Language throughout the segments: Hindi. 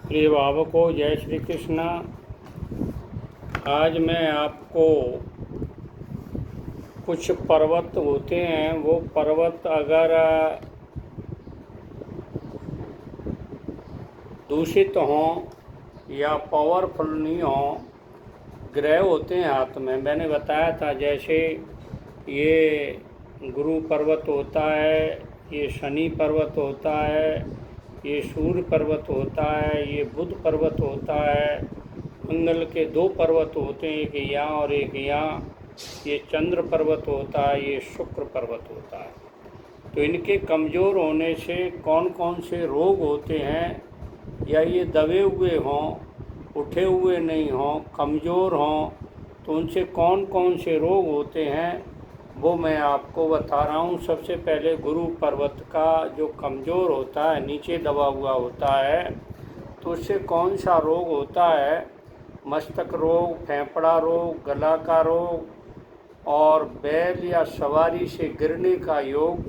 प्रिय भावकों, जय श्री कृष्ण। आज मैं आपको कुछ पर्वत होते हैं, वो पर्वत अगर दूषित हों या पावरफुल नहीं हों, ग्रह होते हैं हाथ में। मैंने बताया था जैसे ये गुरु पर्वत होता है, ये शनि पर्वत होता है, ये सूर्य पर्वत होता है, ये बुध पर्वत होता है। मंगल के 2 पर्वत होते हैं, एक यहाँ और एक यहाँ। ये चंद्र पर्वत होता है, ये शुक्र पर्वत होता है। तो इनके कमज़ोर होने से कौन कौन से रोग होते हैं, या ये दबे हुए हों, उठे हुए नहीं हों, कमज़ोर हों, तो उनसे कौन कौन से रोग होते हैं वो मैं आपको बता रहा हूँ। सबसे पहले गुरु पर्वत का जो कमज़ोर होता है, नीचे दबा हुआ होता है, तो उससे कौन सा रोग होता है? मस्तक रोग, फेफड़ा रोग, गला का रोग और बैल या सवारी से गिरने का योग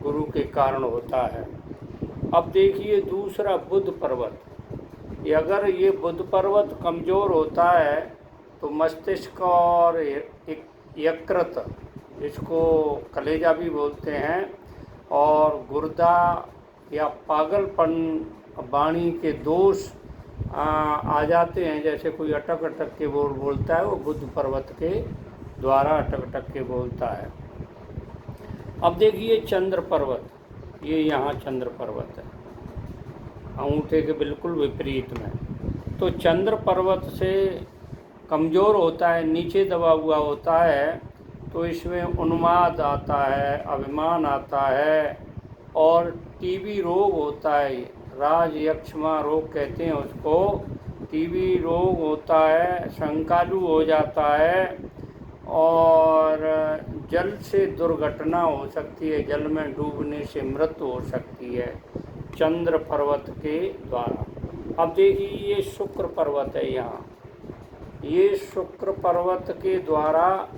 गुरु के कारण होता है। अब देखिए दूसरा बुध पर्वत। अगर ये बुध पर्वत कमज़ोर होता है तो मस्तिष्क और यकृत, इसको कलेजा भी बोलते हैं, और गुर्दा या पागलपन, वाणी के दोष आ जाते हैं। जैसे कोई अटक अटक के बोलता है, वो बुध पर्वत के द्वारा अटक अटक के बोलता है। अब देखिए चंद्र पर्वत, ये यहाँ चंद्र पर्वत है, अंगूठे के बिल्कुल विपरीत में। तो चंद्र पर्वत से कमज़ोर होता है, नीचे दबा हुआ होता है, तो इसमें उन्माद आता है, अभिमान आता है और टीबी रोग होता है। राज यक्षमा रोग कहते हैं उसको। टीबी रोग होता है, संकालू हो जाता है और जल से दुर्घटना हो सकती है, जल में डूबने से मृत्यु हो सकती है चंद्र पर्वत के द्वारा। अब देखिए ये शुक्र पर्वत है यहाँ। ये शुक्र पर्वत के द्वारा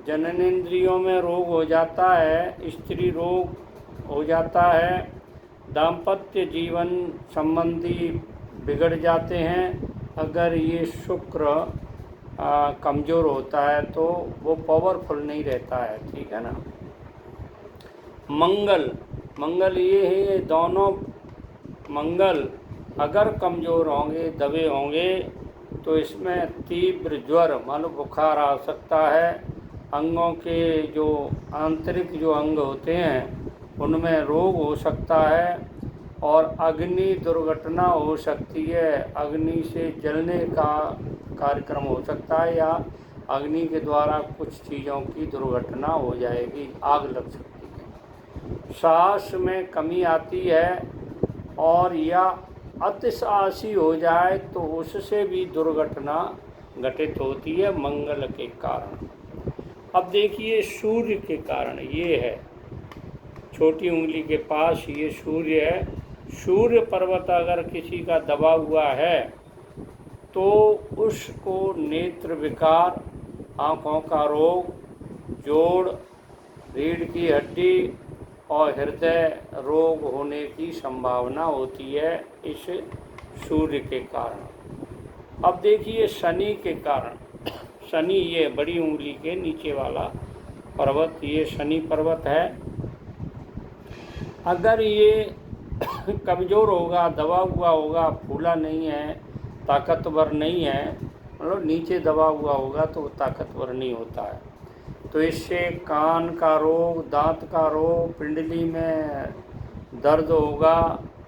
जननेंद्रियों में रोग हो जाता है, स्त्री रोग हो जाता है, दाम्पत्य जीवन संबंधी बिगड़ जाते हैं। अगर ये शुक्र कमज़ोर होता है तो वो पावरफुल नहीं रहता है, ठीक है ना। मंगल ये है, दोनों मंगल अगर कमज़ोर होंगे, दबे होंगे, तो इसमें तीव्र ज्वर, मान लो बुखार आ सकता है। अंगों के जो आंतरिक जो अंग होते हैं उनमें रोग हो सकता है और अग्नि दुर्घटना हो सकती है। अग्नि से जलने का कार्यक्रम हो सकता है, या अग्नि के द्वारा कुछ चीज़ों की दुर्घटना हो जाएगी, आग लग सकती है। सांस में कमी आती है, और या अतिसासी हो जाए तो उससे भी दुर्घटना घटित होती है मंगल के कारण। अब देखिए सूर्य के कारण, ये है छोटी उंगली के पास, ये सूर्य है। सूर्य पर्वत अगर किसी का दबा हुआ है तो उसको नेत्र विकार, आँखों का रोग, जोड़, रीढ़ की हड्डी और हृदय रोग होने की संभावना होती है इस सूर्य के कारण। अब देखिए शनि के कारण। शनि, ये बड़ी उंगली के नीचे वाला पर्वत, ये शनि पर्वत है। अगर ये कमज़ोर होगा, दबा हुआ होगा, फूला नहीं है, ताकतवर नहीं है, मतलब नीचे दबा हुआ होगा तो ताकतवर नहीं होता है, तो इससे कान का रोग, दांत का रोग, पिंडली में दर्द होगा,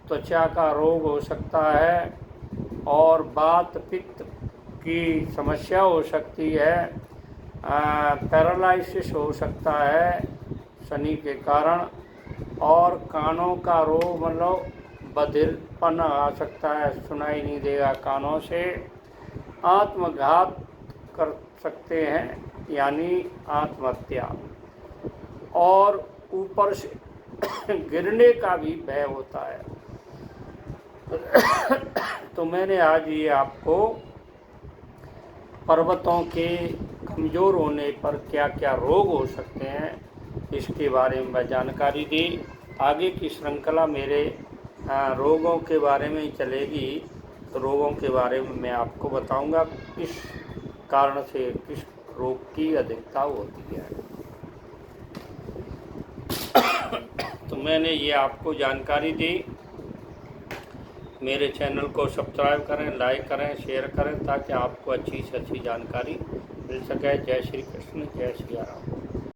त्वचा का रोग हो सकता है और वात पित्त की समस्या हो सकती है, पैरालिसिस हो सकता है शनि के कारण, और कानों का रोग, मतलब बधिरपन आ सकता है, सुनाई नहीं देगा कानों से। आत्मघात कर सकते हैं, यानी आत्महत्या, और ऊपर से गिरने का भी भय होता है। तो मैंने आज ये आपको पर्वतों के कमज़ोर होने पर क्या क्या रोग हो सकते हैं इसके बारे में जानकारी दी। आगे की श्रृंखला मेरे रोगों के बारे में चलेगी रोगों के बारे में मैं आपको बताऊंगा, किस कारण से किस रोग की अधिकता होती है। तो मैंने ये आपको जानकारी दी। मेरे चैनल को सब्सक्राइब करें, लाइक करें, शेयर करें, ताकि आपको अच्छी से अच्छी जानकारी मिल सके। जय श्री कृष्ण, जय श्री राम।